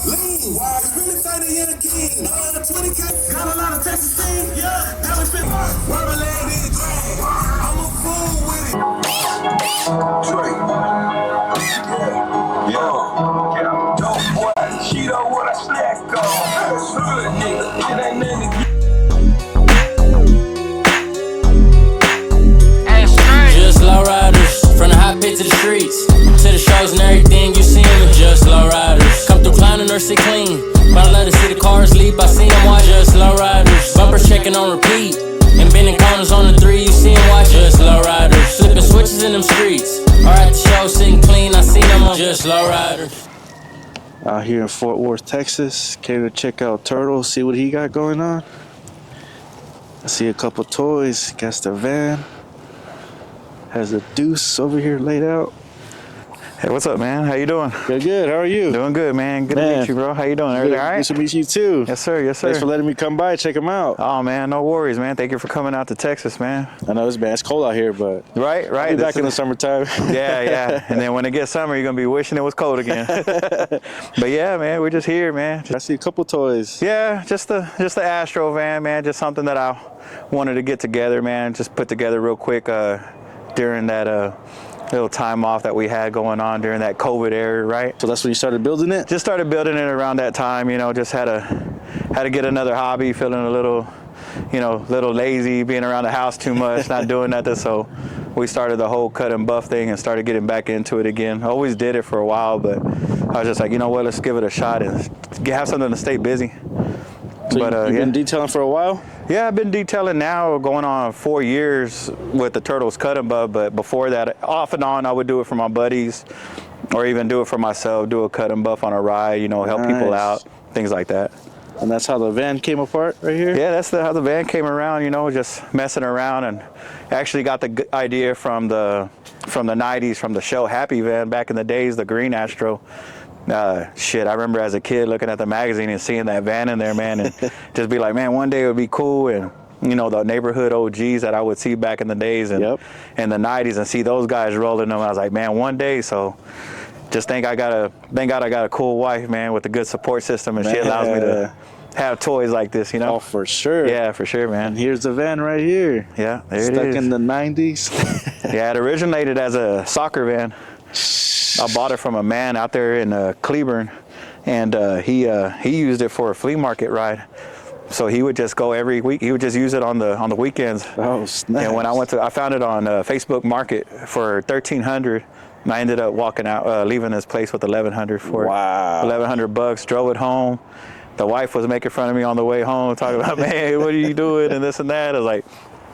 Lean, wide, really tight and king. 20K, got a lot of Texas steam. Yeah, that was fit. Rubber leg, nigga, drag. I'm a fool with it. Drake. Yeah. Dope boy, she know what I snack on. Hood nigga, it ain't nothing to get. Just lowriders, from the hot pit to the streets, to the shows and everything you see me. Just lowriders, come through clowning or sit clean. But I love to see the cars leap, I see them watch. Just lowriders, bumpers checking on repeat, and bending corners on the 3, you see them watch. Just lowriders, flipping switches in them streets, or at the show sitting clean, I see them on. Just lowriders. Out here in Fort Worth, Texas, came to check out Turtle, see what he got going on. I see a couple toys, got the van. Has a deuce over here laid out. Hey, what's up, man? How you doing? Good, good. How are you? Doing good, man. Good to meet you, bro. How you doing? Everything all right? Good to meet you, too. Yes, sir. Yes, sir. Thanks for letting me come by and check them out. Oh, man. No worries, man. Thank you for coming out to Texas, man. I know it's cold out here, but... Right. I'll be back in the summertime. Yeah. And then when it gets summer, you're going to be wishing it was cold again. But, yeah, man, we're just here, man. I see a couple toys. Yeah, just the Astro van, man. Just something that I wanted to get together, man. Just put together real quick during that... little time off that we had going on during that COVID era, right? So that's when you started building it? Just started building it around that time, you know, just had to get another hobby, feeling a little, little lazy, being around the house too much, not doing nothing. So we started the whole cut and buff thing and started getting back into it again. I always did it for a while, but I was just like, you know what, let's give it a shot and have something to stay busy. So you've been detailing for a while? Yeah, I've been detailing now going on 4 years with the Turtles cut and buff, but before that, off and on, I would do it for my buddies or even do it for myself, do a cut and buff on a ride, help people out, things like that. And that's how the van came apart right here? Yeah, that's how the van came around, just messing around, and actually got the idea from the 90s, from the show Happy Van back in the days, the green Astro. Shit, I remember as a kid looking at the magazine and seeing that van in there, man, and just be like, man, one day it would be cool. And the neighborhood OGs that I would see back in the days and in the 90s and see those guys rolling them. I was like, man, one day. So just thank God I got a cool wife, man, with a good support system, and she allows me to have toys like this, Oh, for sure. Yeah, for sure, man. And here's the van right here. Yeah, there it is. Stuck in the 90s. Yeah, it originated as a soccer van. I bought it from a man out there in Cleburne, and he used it for a flea market ride. So he would just go every week. He would just use it on the weekends. Oh, snap. And when I found it on Facebook Market for $1,300. And I ended up walking out, leaving this place with $1,100 for it. Wow. $1,100. Drove it home. The wife was making fun of me on the way home, talking about, man, what are you doing and this and that. I was like,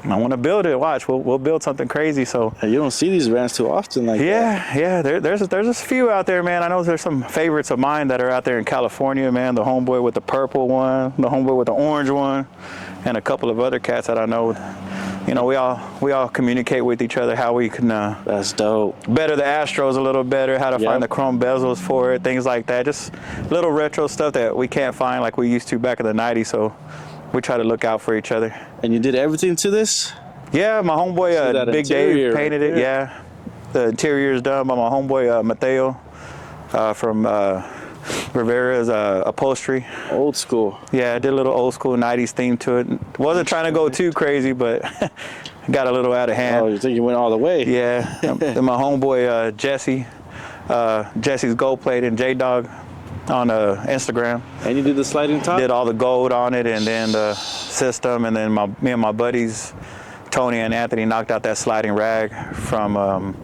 I want to build it. Watch, we'll build something crazy. So you don't see these vans too often like that. Yeah. There's a few out there, man. I know there's some favorites of mine that are out there in California, man. The homeboy with the purple one, the homeboy with the orange one, and a couple of other cats that I know. We all communicate with each other how we can. That's dope. Better the Astros a little better. How to find the chrome bezels for it, things like that. Just little retro stuff that we can't find like we used to back in the 90s. So we try to look out for each other. And you did everything to this? Yeah, my homeboy Big Dave painted it. Yeah, the interior is done by my homeboy Mateo from Rivera's Upholstery. Old school. Yeah, I did a little old school 90s theme to it. Wasn't trying to go too crazy, but got a little out of hand. Oh, you think you went all the way? Yeah. Then my homeboy Jesse, Jesse's Gold Plate and J-Dog on Instagram. And you did the sliding top? Did all the gold on it, and then the system, and then me and my buddies, Tony and Anthony, knocked out that sliding rag from,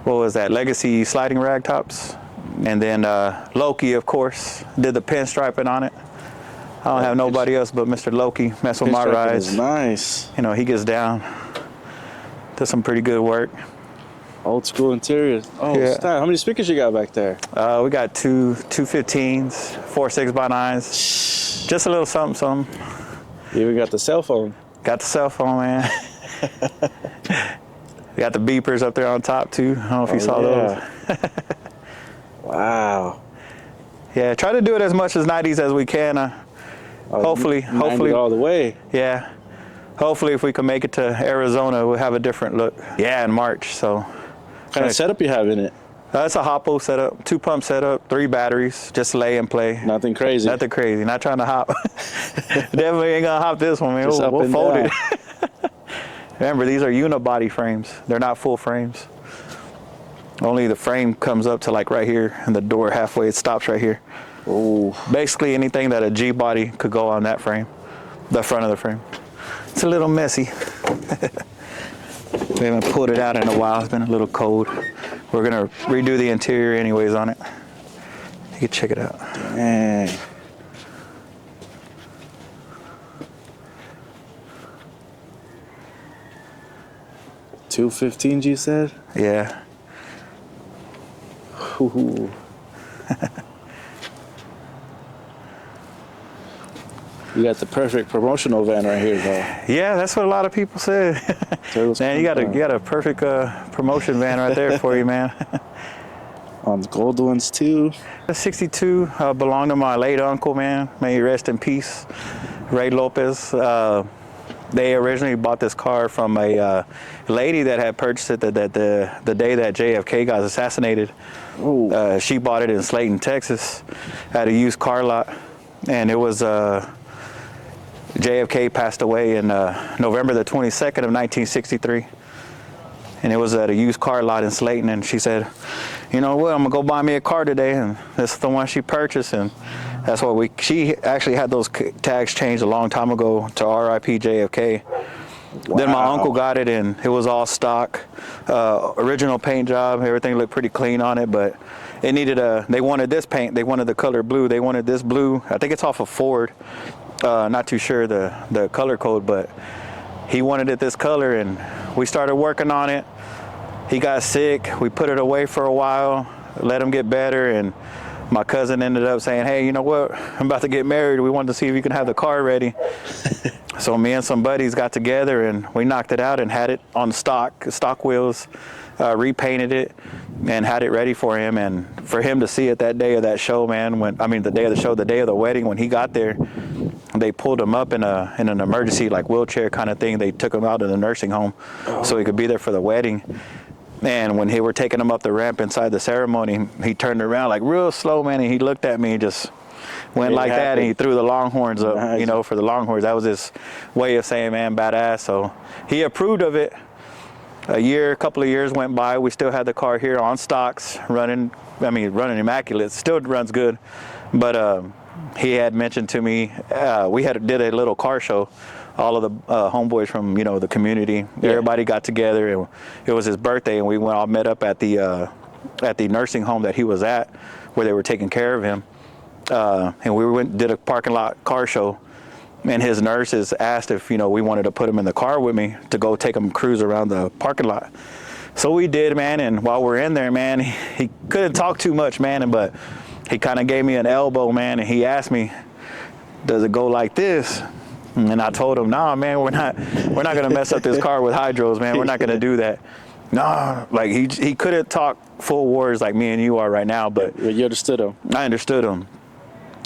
what was that, Legacy sliding rag tops. And then Loki, of course, did the pinstriping on it. I don't have nobody else but Mr. Loki mess with my rides. Is nice. He gets down. Does some pretty good work. Old school interior. Oh, yeah. Style. How many speakers you got back there? We got two 15s, 4 6x9s. Just a little something. You even got the cell phone. Got the cell phone, man. We got the beepers up there on top too. I don't know if you saw those. Wow. Yeah, try to do it as much as 90s as we can. Hopefully all the way. Yeah. Hopefully if we can make it to Arizona, we'll have a different look. Yeah, in March. So what kind of setup you have in it? That's a Hoppo setup, 2-pump setup, 3 batteries, just lay and play. Nothing crazy. Nothing crazy. Not trying to hop. Definitely ain't gonna hop this one, man. Just up We'll and fold down. it. Remember, these are unibody frames. They're not full frames. Only the frame comes up to like right here, and the door halfway, it stops right here. Oh, Basically, anything that a G body could go on that frame, the front of the frame. It's a little messy. We haven't pulled it out in a while. It's been a little cold. We're gonna redo the interior anyways on it. You can check it out. dang. $215, you said? Yeah. Ooh. You got the perfect promotional van right here, though. Yeah, that's what a lot of people said. Man, you got a perfect promotion van right there for you, man. On the gold ones, too. The 62 belonged to my late uncle, man. May he rest in peace. Ray Lopez. They originally bought this car from a lady that had purchased it the day that JFK got assassinated. She bought it in Slayton, Texas, at a used car lot, and it was JFK passed away in November the 22nd of 1963, and it was at a used car lot in Slayton. And she said, "You know what? I'm gonna go buy me a car today," and this is the one she purchased, and that's what she actually had those tags changed a long time ago to RIP JFK. Wow. Then my uncle got it, and it was all stock, original paint job. Everything looked pretty clean on it, but it needed they wanted this paint. They wanted the color blue. They wanted this blue. I think it's off of Ford. Not too sure the color code, but he wanted it this color, and we started working on it. He got sick. We put it away for a while, let him get better, and my cousin ended up saying, "Hey, you know what? I'm about to get married. We wanted to see if you can have the car ready." So me and some buddies got together, and we knocked it out and had it on stock wheels, repainted it, and had it ready for him. And for him to see it that day of that show, man, the day of the show, the day of the wedding, when he got there, they pulled him up in an emergency like wheelchair kind of thing. They took him out of the nursing home so he could be there for the wedding. And when they were taking him up the ramp inside the ceremony, he turned around like real slow, man, and he looked at me and just went like that, and he threw the Longhorns up, nice. You know, for the Longhorns. That was his way of saying, man, badass. So he approved of it. A couple of years went by. We still had the car here on stocks, running immaculate. Still runs good. But he had mentioned to me, we did a little car show. All of the homeboys from the community, everybody got together, and it was his birthday, and we all met up at the nursing home that he was at, where they were taking care of him, and we did a parking lot car show, and his nurses asked if we wanted to put him in the car with me to go take him cruise around the parking lot. So we did, man, and while we're in there, man, he couldn't talk too much, man, but he kind of gave me an elbow, man, and he asked me, "Does it go like this?" And I told him, "Nah, man, we're not gonna mess up this car with hydros, man. We're not gonna do that." Nah, like he couldn't talk full words like me and you are right now, but you understood him. I understood him,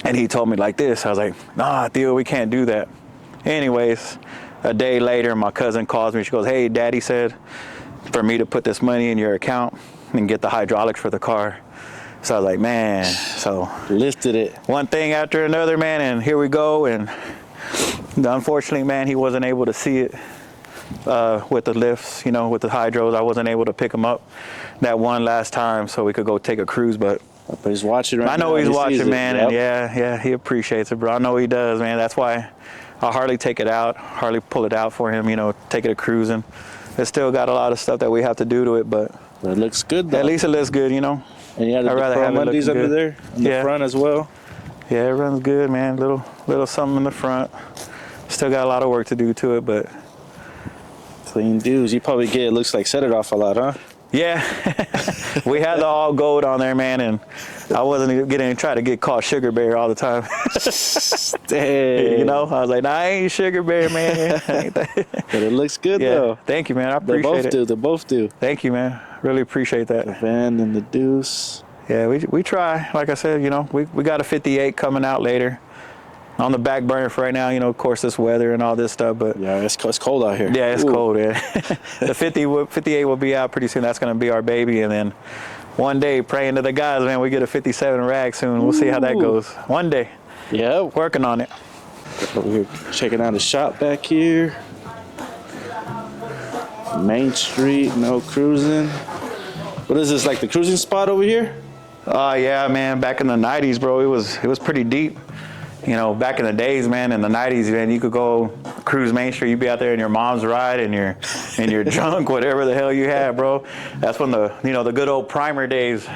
and he told me like this. I was like, "Nah, Theo, we can't do that." Anyways, a day later, my cousin calls me. She goes, "Hey, Daddy said for me to put this money in your account and get the hydraulics for the car." So I was like, man, so lifted it one thing after another, man, and here we go. And unfortunately, man, he wasn't able to see it with the lifts, with the hydros. I wasn't able to pick him up that one last time so we could go take a cruise, but he's watching right now. I know he's watching, man, yep. And yeah, he appreciates it, bro. I know he does, man. That's why I hardly take it out, hardly pull it out for him, take it a cruising. It's still got a lot of stuff that we have to do to it, but it looks good, though. At least it looks good, And you had the chrome undies under there in the front as well. Yeah, it runs good, man. Little something in the front. Still got a lot of work to do to it, but clean dudes. You probably it looks like set it off a lot, huh? Yeah. We had the all gold on there, man, and I wasn't trying to get caught sugar bear all the time. Dang. I was like, "Nah, I ain't sugar bear, man." But it looks good, though. Thank you, man. I appreciate it. They both do. Thank you, man. Really appreciate that. The van and the deuce. Yeah, we try. Like I said, we got a 58 coming out later. On the back burner for right now, of course, this weather and all this stuff, but yeah, it's cold out here. Yeah, it's cold. Yeah, the 58 will be out pretty soon. That's going to be our baby, and then one day praying to the guys, man, we get a 57 rag soon. We'll see how that goes. One day. Yeah. Working on it. We're checking out the shop back here. Main Street, no cruising. What is this, like the cruising spot over here? Yeah, man, back in the 90s, bro, it was pretty deep. You know, back in the days, man, in the 90s, man, you could go cruise Main Street, you'd be out there in your mom's ride and your junk, whatever the hell you had, bro. That's when the good old primer days,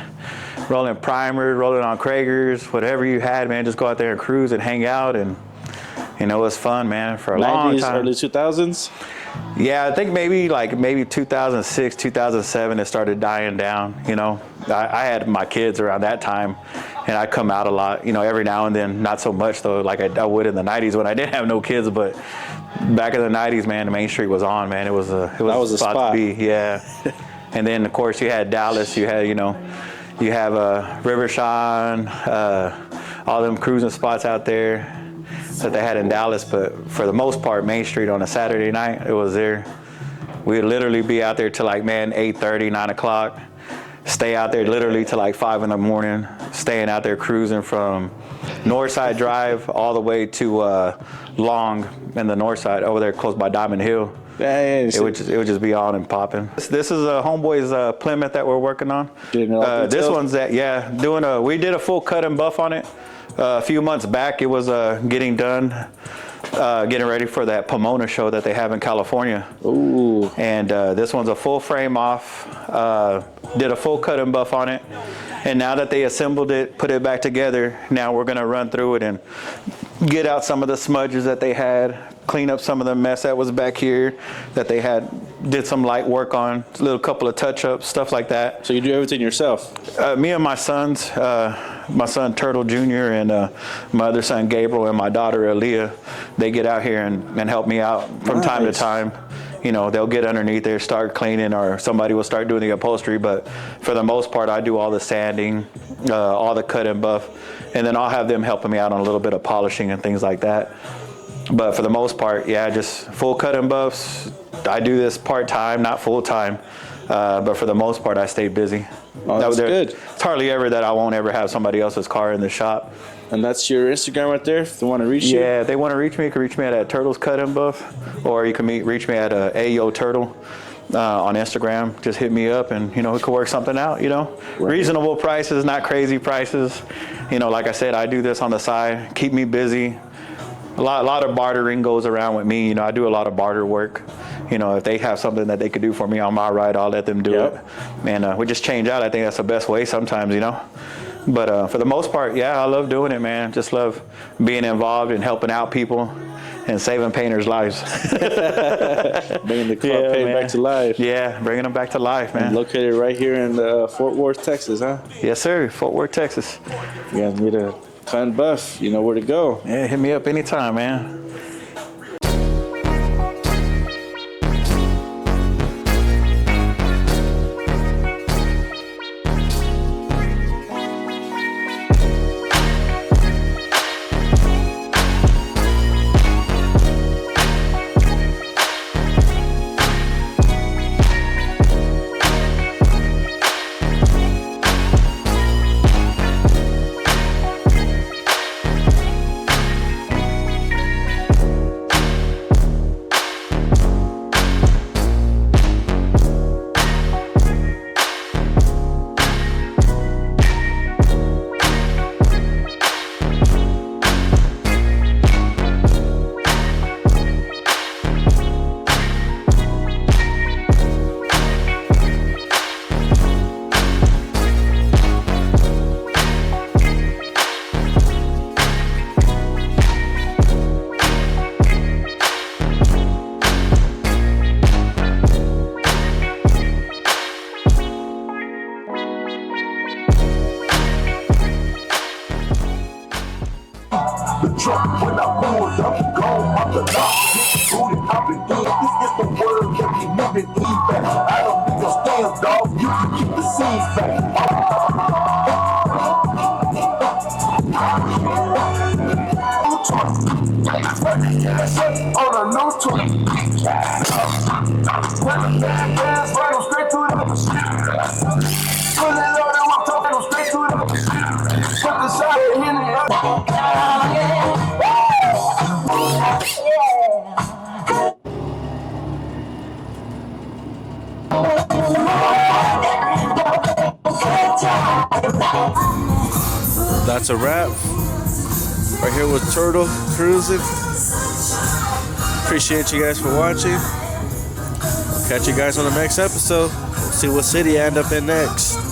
rolling primers, rolling on Kragers, whatever you had, man, just go out there and cruise and hang out, and you know, it was fun, man, for a long 90s, time. early 2000s? Yeah, I think maybe 2006, 2007, it started dying down, you know. I had my kids around that time, and I come out a lot, you know, every now and then, not so much though, like I would in the 90s when I didn't have no kids, but back in the 90s, man, the Main Street was on, man. It was a spot to be, yeah. And then, of course, you had Dallas, you have Rivershine, all them cruising spots out there that they had in Dallas, but for the most part, Main Street on a Saturday night, it was there. We'd literally be out there till like, man, 8:30, 9 o'clock. Stay out there literally till like 5 in the morning, staying out there cruising from Northside Drive all the way to Long in the north side, over there close by Diamond Hill. It would just be on and popping. This is a homeboy's Plymouth that we're working on. This one's we did a full cut and buff on it. A few months back, it was getting done, getting ready for that Pomona show that they have in California. Ooh. And this one's a full frame off, did a full cut and buff on it. And now that they assembled it, put it back together, now we're gonna run through it and get out some of the smudges that they had, clean up some of the mess that was back here that they did some light work on, a little couple of touch-ups, stuff like that. So you do everything yourself? Me and my sons, my son Turtle Jr. and my other son Gabriel and my daughter Aaliyah, they get out here and help me out from time to time. You know, they'll get underneath there, start cleaning, or somebody will start doing the upholstery, but for the most part, I do all the sanding, all the cut and buff, and then I'll have them helping me out on a little bit of polishing and things like that. But for the most part, yeah, just full cut and buffs. I do this part-time, not full-time, but for the most part, I stay busy. Oh, that's good. It's hardly ever that I won't ever have somebody else's car in the shop. And that's your Instagram right there, if they want to reach you? Yeah, if they want to reach me, you can reach me at Turtles Cut and Buff, or you can reach me at Ayo Turtle on Instagram. Just hit me up, and you know, we could work something out. You know, right. Reasonable prices, not crazy prices. You know, like I said, I do this on the side, keep me busy. A lot of bartering goes around with me. You know, I do a lot of barter work. You know, if they have something that they could do for me on my ride, I'll let them do it. And we just change out. I think that's the best way sometimes, you know. But for the most part, yeah, I love doing it, man. Just love being involved and helping out people and saving painters' lives. Bringing the club paint back to life. Yeah, bringing them back to life, man. And located right here in Fort Worth, Texas, huh? Yes, sir. Fort Worth, Texas. You guys need a cut and buff. You know where to go. Yeah, hit me up anytime, man. truck when I pulled up, gone off the lot. Booted out the end, this is the word that we moving feedback. I don't need your stands, dog, you can keep the scenes back. On a new toy. Put the bands right on straight to the. Put it on That's a wrap. Right here with Turtle cruising. Appreciate you guys for watching. Catch you guys on the next episode. See what city I end up in next.